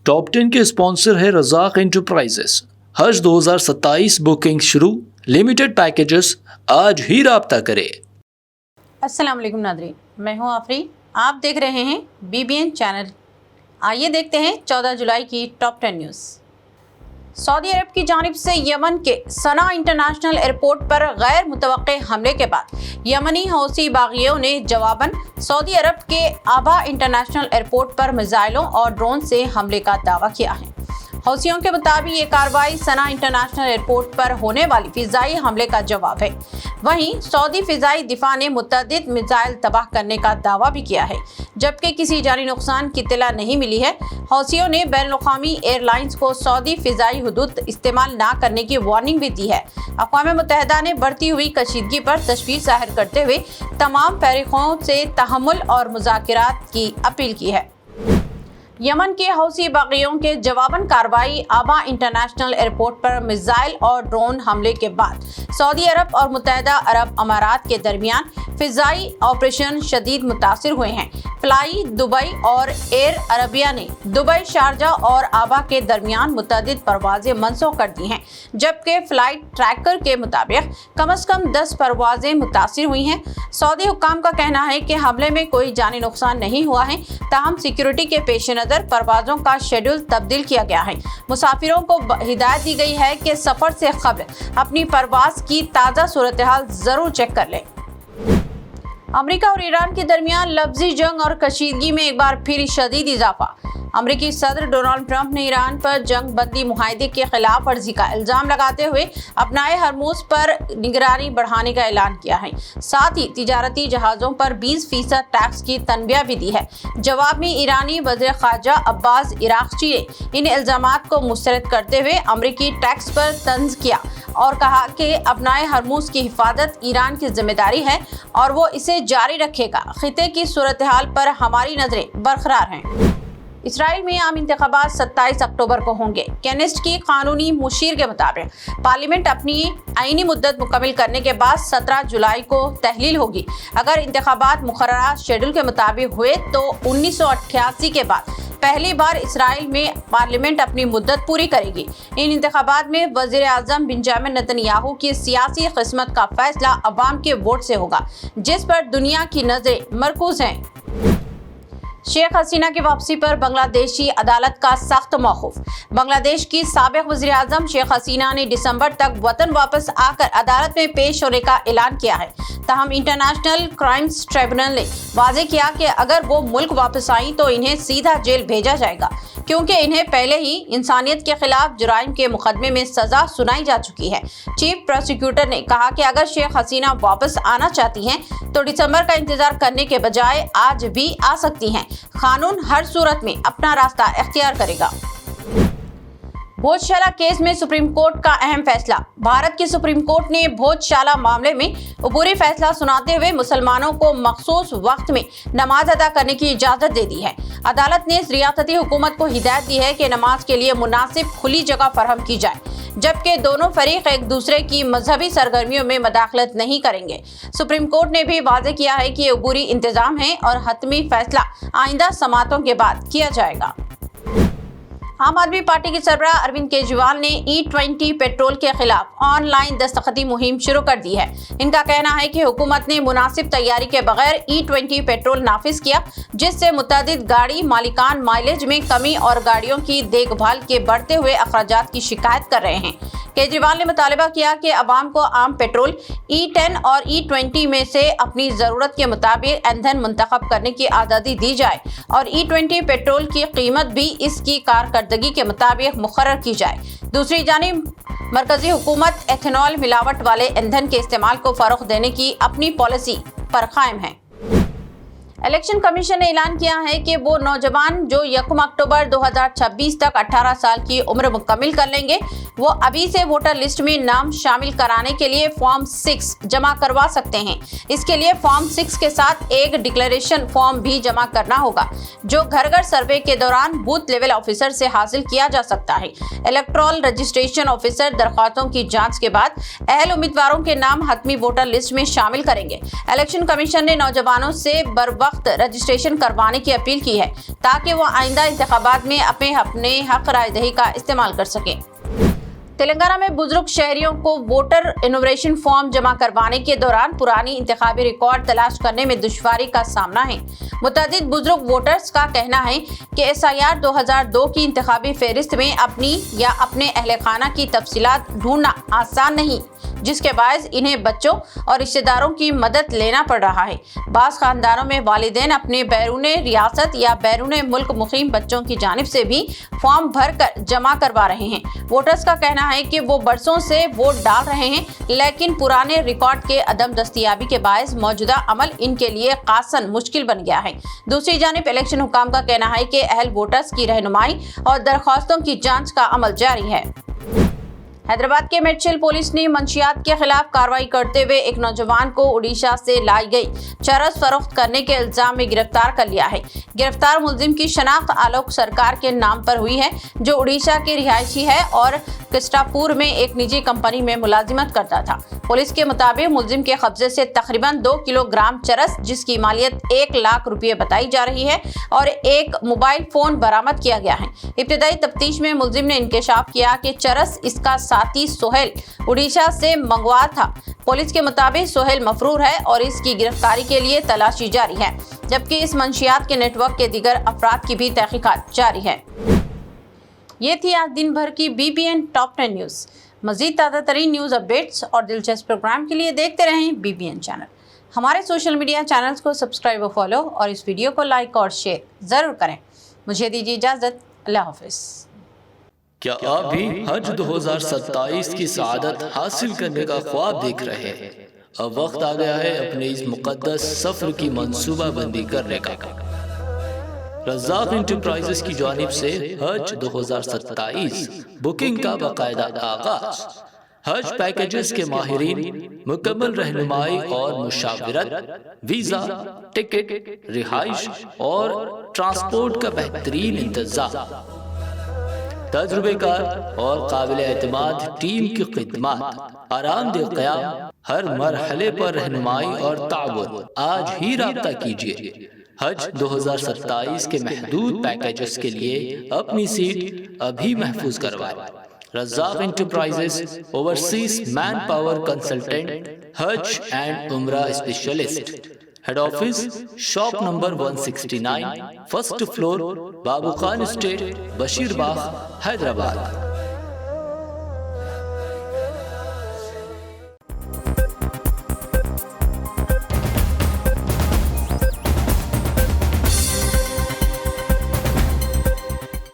Top 10 کے sponsor ہے رزاق enterprises. حج 2027 booking شروع، لمیٹڈ پیکیجز، آج ہی رابطہ کرے۔ السلام علیکم ناظرین، میں ہوں آفرین، آپ دیکھ رہے ہیں BBN چینل۔ آئیے دیکھتے ہیں 14 جولائی کی ٹاپ 10 نیوز۔ سعودی عرب کی جانب سے یمن کے صنعاء انٹرنیشنل ایئرپورٹ پر غیر متوقع حملے کے بعد یمنی حوثی باغیوں نے جواباً سعودی عرب کے ابہا انٹرنیشنل ایئرپورٹ پر میزائلوں اور ڈرون سے حملے کا دعویٰ کیا ہے۔ حوثیوں کے مطابق یہ کارروائی صنعاء انٹرنیشنل ایئرپورٹ پر ہونے والی فضائی حملے کا جواب ہے۔ وہیں سعودی فضائی دفاع نے متعدد میزائل تباہ کرنے کا دعویٰ بھی کیا ہے، جبکہ کسی جانی نقصان کی اطلاع نہیں ملی ہے۔ حوثیوں نے بین الاقوامی ایئر لائنز کو سعودی فضائی حدود استعمال نہ کرنے کی وارننگ بھی دی ہے۔ اقوام متحدہ نے بڑھتی ہوئی کشیدگی پر تشویش ظاہر کرتے ہوئے تمام فریقوں سے تحمل اور مذاکرات کی اپیل کی ہے۔ یمن کے حوثی باغیوں کے جواباً کارروائی ابہا انٹرنیشنل ایئرپورٹ پر میزائل اور ڈرون حملے کے بعد سعودی عرب اور متحدہ عرب امارات کے درمیان فضائی آپریشن شدید متاثر ہوئے ہیں۔ فلائی دبئی اور ایئر عربیہ نے دبئی، شارجہ اور ابہا کے درمیان متعدد پروازیں منسوخ کر دی ہیں، جبکہ فلائٹ ٹریکر کے مطابق کم از کم 10 پروازیں متاثر ہوئی ہیں۔ سعودی حکام کا کہنا ہے کہ حملے میں کوئی جانی نقصان نہیں ہوا ہے، تاہم سیکیورٹی کے پیش نظر پروازوں کا شیڈول تبدیل کیا گیا ہے۔ مسافروں کو ہدایت دی گئی ہے کہ سفر سے قبل اپنی پرواز کی تازہ صورتحال ضرور چیک کر لیں۔ امریکہ اور ایران کے درمیان لفظی جنگ اور کشیدگی میں ایک بار پھر شدید اضافہ۔ امریکی صدر ڈونلڈ ٹرمپ نے ایران پر جنگ بندی معاہدے کی خلاف ورزی کا الزام لگاتے ہوئے اپنائے ہرموز پر نگرانی بڑھانے کا اعلان کیا ہے۔ ساتھ ہی تجارتی جہازوں پر 20% ٹیکس کی تنبیہ بھی دی ہے۔ جواب میں ایرانی وزیر خارجہ عباس عراقچی نے ان الزامات کو مسترد کرتے ہوئے امریکی ٹیکس پر طنز کیا اور کہا کہ اپنائے ہرموز کی حفاظت ایران کی ذمہ داری ہے اور وہ اسے جاری رکھے گا۔ خطے کی صورتحال پر ہماری نظریں برقرار ہیں۔ اسرائیل میں عام انتخابات 27 اکتوبر کو ہوں گے۔ کینسٹ کی قانونی مشیر کے مطابق پارلیمنٹ اپنی آئینی مدت مکمل کرنے کے بعد 17 جولائی کو تحلیل ہوگی۔ اگر انتخابات مقررہ شیڈول کے مطابق ہوئے تو 1988 کے بعد پہلی بار اسرائیل میں پارلیمنٹ اپنی مدت پوری کرے گی۔ ان انتخابات میں وزیر اعظم بنجامن نتن یاہو کی سیاسی قسمت کا فیصلہ عوام کے ووٹ سے ہوگا، جس پر دنیا کی نظریں مرکوز ہیں۔ شیخ حسینہ کی واپسی پر بنگلہ دیشی عدالت کا سخت موقف۔ بنگلہ دیش کی سابق وزیر اعظم شیخ حسینہ نے دسمبر تک وطن واپس آ کر عدالت میں پیش ہونے کا اعلان کیا ہے، تاہم انٹرنیشنل کرائمز ٹریبونل نے واضح کیا کہ اگر وہ ملک واپس آئیں تو انہیں سیدھا جیل بھیجا جائے گا، کیونکہ انہیں پہلے ہی انسانیت کے خلاف جرائم کے مقدمے میں سزا سنائی جا چکی ہے۔ چیف پروسیکیوٹر نے کہا کہ اگر شیخ حسینہ واپس آنا چاہتی ہیں تو دسمبر کا انتظار کرنے کے بجائے آج بھی آ سکتی ہیں۔ قانون ہر صورت میں اپنا راستہ اختیار کرے گا۔ بھوج شالہ کیس میں سپریم کورٹ کا اہم فیصلہ۔ بھارت کی سپریم کورٹ نے بھوج شالہ معاملے میں عبوری فیصلہ سناتے ہوئے مسلمانوں کو مخصوص وقت میں نماز ادا کرنے کی اجازت دے دی ہے۔ عدالت نے ریاستی حکومت کو ہدایت دی ہے کہ نماز کے لیے مناسب کھلی جگہ فراہم کی جائے، جبکہ دونوں فریق ایک دوسرے کی مذہبی سرگرمیوں میں مداخلت نہیں کریں گے۔ سپریم کورٹ نے بھی واضح کیا ہے کہ یہ عبوری انتظام ہے اور حتمی فیصلہ آئندہ سماعتوں کے بعد کیا جائے گا۔ عام آدمی پارٹی کے سربراہ اروند کیجریوال نے E20 پیٹرول کے خلاف آن لائن دستخطی مہم شروع کر دی ہے۔ ان کا کہنا ہے کہ حکومت نے مناسب تیاری کے بغیر E20 پیٹرول نافذ کیا، جس سے متعدد گاڑی مالکان مائلیج میں کمی اور گاڑیوں کی دیکھ بھال کے بڑھتے ہوئے اخراجات کی شکایت کر رہے ہیں۔ کیجریوال نے مطالبہ کیا کہ عوام کو عام پیٹرول E10 اور E20 میں سے اپنی ضرورت کے مطابق ایندھن منتخب کرنے کی آزادی دی جائے اور E20 پیٹرول کی قیمت بھی اس کی کارکردگی کے مطابق مقرر کی جائے۔ دوسری جانب مرکزی حکومت ایتھنول ملاوٹ والے ایندھن کے استعمال کو فروغ دینے کی اپنی پالیسی پر قائم ہے۔ الیکشن کمیشن نے اعلان کیا ہے کہ وہ نوجوان جو 1 اکتوبر 2026 تک 18 سال کی عمر مکمل کر لیں گے، وہ ابھی سے ووٹر لسٹ میں نام شامل کرانے کے لیے فارم 6 جمع کروا سکتے ہیں۔ اس کے لیے فارم 6 کے ساتھ ایک ڈکلیریشن فارم بھی جمع کرنا ہوگا، جو گھر گھر سروے کے دوران بوتھ لیول آفیسر سے حاصل کیا جا سکتا ہے۔ الیکٹورل رجسٹریشن آفیسر درخواستوں کی جانچ کے بعد اہل امیدواروں کے نام حتمی ووٹر لسٹ میں شامل کریں گے۔ الیکشن کمیشن نے نوجوانوں سے بروقت وقت رجسٹریشن کروانے کی اپیل کی ہے تاکہ وہ آئندہ انتخابات میں اپنے حق رائے دہی کا استعمال کر سکیں۔ تلنگانہ میں بزرگ شہریوں کو ووٹر انومریشن فارم جمع کروانے کے دوران پرانی انتخابی ریکارڈ تلاش کرنے میں دشواری کا سامنا ہے۔ متعدد بزرگ ووٹرز کا کہنا ہے کہ SIR 2002 کی انتخابی فہرست میں اپنی یا اپنے اہل خانہ کی تفصیلات ڈھونڈنا آسان نہیں، جس کے باعث انہیں بچوں اور رشتہ داروں کی مدد لینا پڑ رہا ہے۔ بعض خاندانوں میں والدین اپنے بیرون ریاست یا بیرون ملک مقیم بچوں کی جانب سے بھی فارم بھر کر جمع کروا رہے ہیں۔ ووٹرز کا کہنا ہے کہ وہ برسوں سے ووٹ ڈال رہے ہیں، لیکن پرانے ریکارڈ کے عدم دستیابی کے باعث موجودہ عمل ان کے لیے خاصاً مشکل بن گیا ہے۔ دوسری جانب الیکشن حکام کا کہنا ہے کہ اہل ووٹرز کی رہنمائی اور درخواستوں کی جانچ کا عمل جاری ہے۔ حیدرآباد کے میڈچل پولیس نے منشیات کے خلاف کارروائی کرتے ہوئے ایک نوجوان کو اڈیشہ سے لائی گئی چرس فروخت کرنے کے الزام میں گرفتار کر لیا ہے۔ گرفتار ملزم کی شناخت آلوک سرکار کے نام پر ہوئی ہے، جو اڈیشہ کے رہائشی ہے اور کرسٹاپور میں ایک نجی کمپنی میں ملازمت کرتا تھا۔ پولیس کے مطابق ملزم کے قبضے سے تقریباً 2 کلو گرام چرس، جس کی مالیت 1 لاکھ روپے بتائی جا رہی ہے، اور ایک موبائل فون برآمد کیا گیا ہے۔ ابتدائی تفتیش میں ملزم نے انکشاف کیا کہ چرس اس کا ساتھی سہیل اڈیشہ سے منگوا تھا۔ پولیس کے مطابق سہیل مفرور ہے اور اس کی گرفتاری کے لیے تلاشی جاری ہے، جبکہ اس منشیات کے نیٹ ورک کے دیگر افراد کی بھی تحقیقات جاری ہے۔ یہ تھی آج دن بھر کی BBN ٹاپ 10 نیوز۔ مزید تازہ ترین نیوز اپڈیٹس اور دلچسپ پروگرام کے لیے دیکھتے رہیں BBN چینل۔ ہمارے سوشل میڈیا چینلز کو سبسکرائب و فالو، اور اس ویڈیو کو لائک اور شیئر ضرور کریں۔ مجھے دیجیے اجازت، اللہ حافظ۔ کیا آپ بھی حج 2027 کی سعادت حاصل کرنے کا خواب دیکھ رہے ہیں؟ اب وقت آ گیا ہے اپنے اس مقدس سفر کی منصوبہ بندی کرنے کا۔ رزاق انٹرپرائزز کی جانب سے حج 2027 بکنگ کا باقاعدہ آغاز۔ حج پیکیجز کے ماہرین مکمل رہنمائی اور مشاورت، ویزا، ٹکٹ، رہائش اور ٹرانسپورٹ کا بہترین انتظام، تجربے کار اور قابل اعتماد ٹیم کی خدمات، آرام دہ قیام، ہر مرحلے پر رہنمائی اور تعاون۔ آج ہی رابطہ کیجیے۔ حج 2027 کے محدود پیکیجز کے لیے اپنی سیٹ ابھی محفوظ کروائیں۔ Razzaq enterprises, overseas manpower consultant, حج اینڈ عمرہ specialist. Head office shop number 169، first floor, Babu Khan estate, Bashir Bagh, Hyderabad.